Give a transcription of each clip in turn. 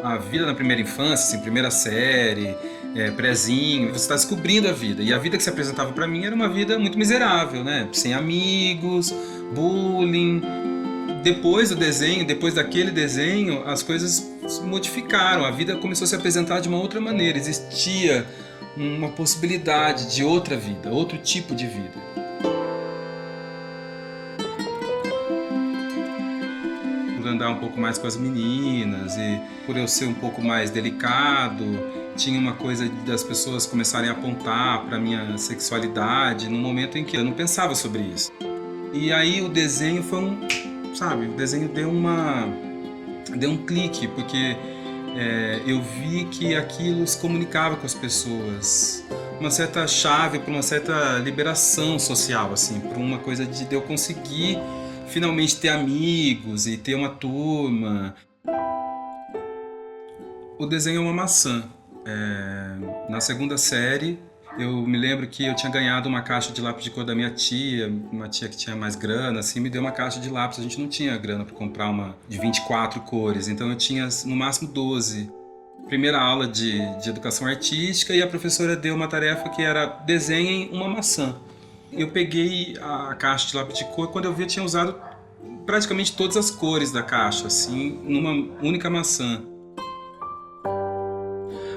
A vida na primeira infância, assim, primeira série, prézinho, você está descobrindo a vida. E a vida que se apresentava para mim era uma vida muito miserável, né? Sem amigos, bullying. Depois do desenho, depois daquele desenho, as coisas se modificaram. A vida começou a se apresentar de uma outra maneira. Existia uma possibilidade de outra vida, outro tipo de vida. Por andar um pouco mais com as meninas e por eu ser um pouco mais delicado, tinha uma coisa das pessoas começarem a apontar para minha sexualidade no momento em que eu não pensava sobre isso. E aí o desenho foi o desenho deu um clique, porque eu vi que aquilo se comunicava com as pessoas. Uma certa chave para uma certa liberação social, assim, para uma coisa de eu conseguir finalmente ter amigos e ter uma turma. O desenho é uma maçã. Na segunda série, eu me lembro que eu tinha ganhado uma caixa de lápis de cor da minha tia, uma tia que tinha mais grana, assim, me deu uma caixa de lápis. A gente não tinha grana para comprar uma de 24 cores, então eu tinha no máximo 12. Primeira aula de educação artística e a professora deu uma tarefa que era desenhem uma maçã. Eu peguei a caixa de lápis de cor, quando eu vi eu tinha usado praticamente todas as cores da caixa, assim, numa única maçã.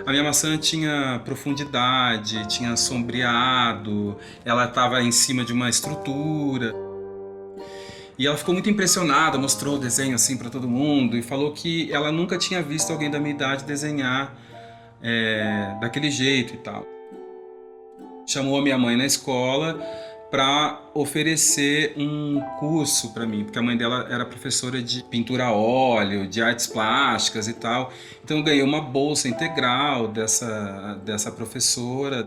A minha maçã tinha profundidade, tinha sombreado, ela estava em cima de uma estrutura. E ela ficou muito impressionada, mostrou o desenho assim para todo mundo e falou que ela nunca tinha visto alguém da minha idade desenhar daquele jeito e tal. Chamou a minha mãe na escola para oferecer um curso para mim, porque a mãe dela era professora de pintura a óleo, de artes plásticas e tal. Então eu ganhei uma bolsa integral dessa professora.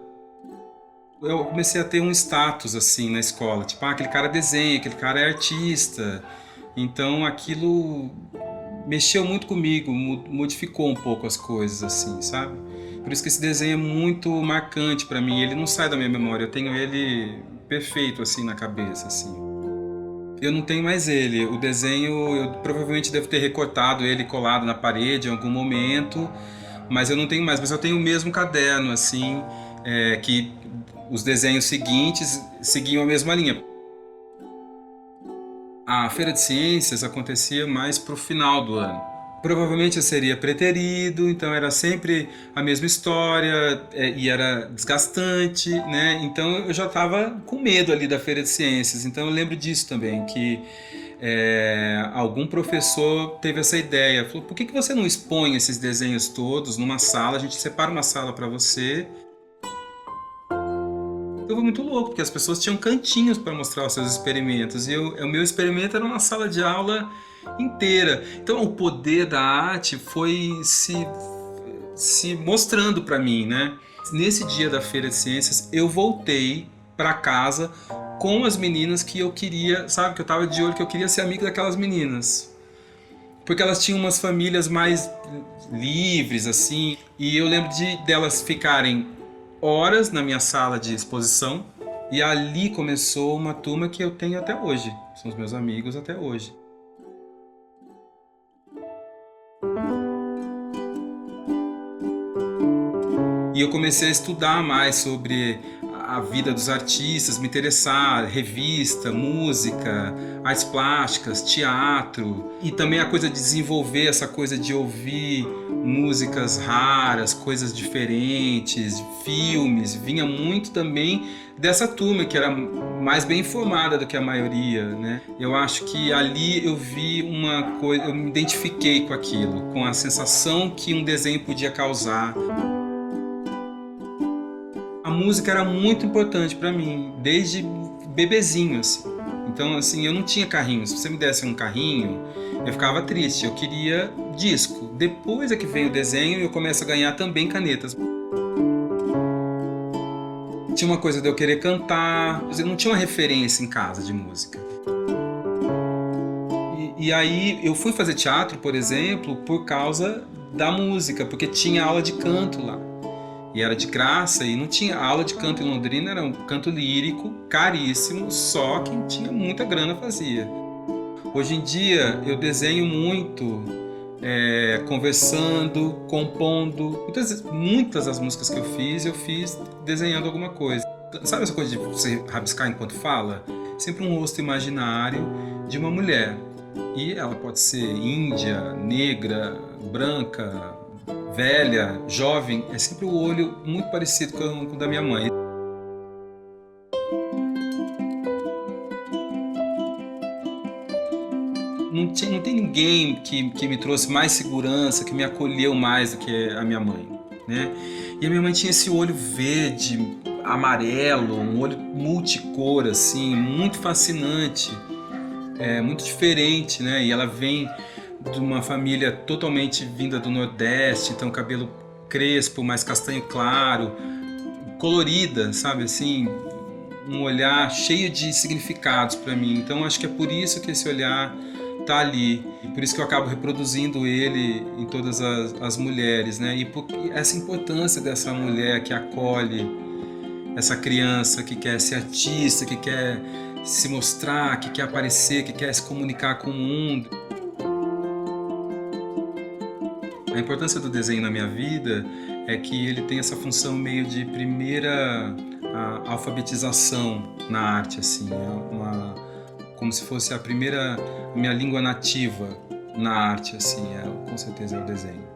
Eu comecei a ter um status assim na escola, tipo, aquele cara desenha, aquele cara é artista. Então aquilo mexeu muito comigo, modificou um pouco as coisas assim, sabe? Por isso que esse desenho é muito marcante para mim, ele não sai da minha memória, eu tenho ele perfeito assim na cabeça assim. Eu não tenho mais ele, o desenho eu provavelmente devo ter recortado ele colado na parede em algum momento, mas eu não tenho mais, mas eu tenho o mesmo caderno assim, que os desenhos seguintes seguiam a mesma linha. A Feira de Ciências acontecia mais pro final do ano. Provavelmente eu seria preterido, então era sempre a mesma história e era desgastante, né? Então eu já estava com medo ali da Feira de Ciências. Então eu lembro disso também, que algum professor teve essa ideia. Falou, por que você não expõe esses desenhos todos numa sala? A gente separa uma sala para você. Eu fui muito louco, porque as pessoas tinham cantinhos para mostrar os seus experimentos. E o meu experimento era uma sala de aula inteira. Então o poder da arte foi se mostrando para mim, né? Nesse dia da Feira de Ciências, eu voltei para casa com as meninas que eu queria, sabe? Que eu estava de olho, que eu queria ser amigo daquelas meninas. Porque elas tinham umas famílias mais livres, assim. E eu lembro delas ficarem horas na minha sala de exposição e ali começou uma turma que eu tenho até hoje, são os meus amigos até hoje. E eu comecei a estudar mais sobre a vida dos artistas, me interessar, revista, música, artes plásticas, teatro e também a coisa de desenvolver essa coisa de ouvir músicas raras, coisas diferentes, filmes, vinha muito também dessa turma que era mais bem informada do que a maioria, né? Eu acho que ali eu vi uma coisa, eu me identifiquei com aquilo, com a sensação que um desenho podia causar. A música era muito importante para mim, desde bebezinho, assim. Então, assim, eu não tinha carrinho. Se você me desse um carrinho, eu ficava triste. Eu queria disco. Depois é que veio o desenho e eu começo a ganhar também canetas. Tinha uma coisa de eu querer cantar. Eu não tinha uma referência em casa de música. E aí eu fui fazer teatro, por exemplo, por causa da música, porque tinha aula de canto lá. E era de graça, e não tinha aula de canto em Londrina, era um canto lírico, caríssimo, só quem tinha muita grana fazia. Hoje em dia eu desenho muito conversando, compondo. Muitas das músicas que eu fiz desenhando alguma coisa. Sabe essa coisa de você rabiscar enquanto fala? Sempre um rosto imaginário de uma mulher. E ela pode ser índia, negra, branca, velha, jovem. É sempre o olho muito parecido com o da minha mãe. Não tem ninguém que me trouxe mais segurança, que me acolheu mais do que a minha mãe, né? E a minha mãe tinha esse olho verde, amarelo, um olho multicor, assim, muito fascinante, muito diferente, né? E ela vem de uma família totalmente vinda do Nordeste, então cabelo crespo, mais castanho claro, colorida, sabe assim, um olhar cheio de significados para mim. Então acho que é por isso que esse olhar tá ali, e por isso que eu acabo reproduzindo ele em todas as mulheres, né? E por essa importância dessa mulher que acolhe essa criança que quer ser artista, que quer se mostrar, que quer aparecer, que quer se comunicar com o mundo. A importância do desenho na minha vida é que ele tem essa função meio de primeira alfabetização na arte, assim, como se fosse a primeira minha língua nativa na arte, assim, com certeza é o desenho.